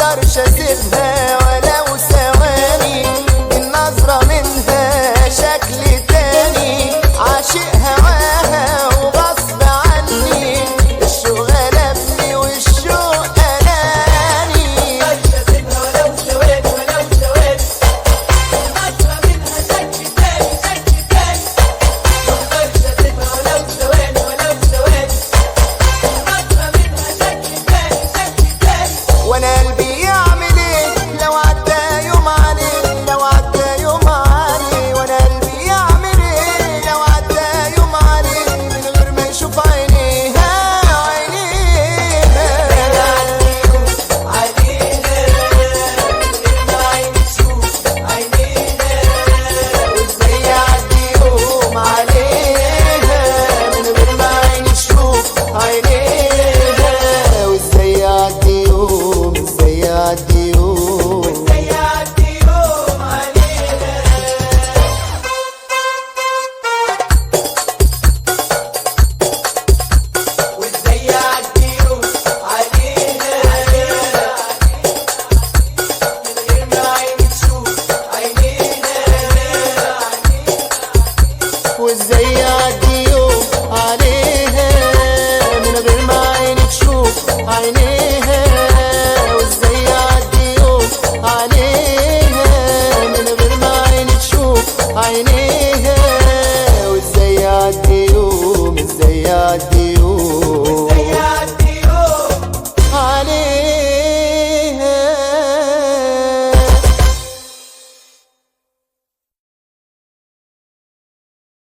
مقدرش اسيبها ولو ثواني، النظرة منها شكل تاني، عاشق هواها وغصب عني، الشوق غلبني والشوق أناني. مقدرش اسيبها ولو ثواني ولو ثواني، النظرة منها شكل تاني شكل تاني. مقدرش اسيبها ولو ثواني ولو ثواني، النظرة منها شكل تاني شكل تاني. وانا قلبي يعمل ايه لو عدى يوم عليه، لو عدى يوم عليه، وانا قلبي يعمل ايه لو عدى يوم عليه، من غير ما يشوف عينيها عينيها. علينا من غير ما عين تشوف عينينا، وازاي يعدي يوم عليها من غير ما عين تشوف عينيها، وازاي يعدي يوم، ازاي يعدي يوم. وازاي يعدي يوم علينا. وازاي يعدي يوم علينا من غير ما عين تشوف عينينا. وازاي يعدي يوم عليها من غير ما عين تشوف عينيها، وازاي يعدي يوم عليها من غير ما عين تشوف عينيها.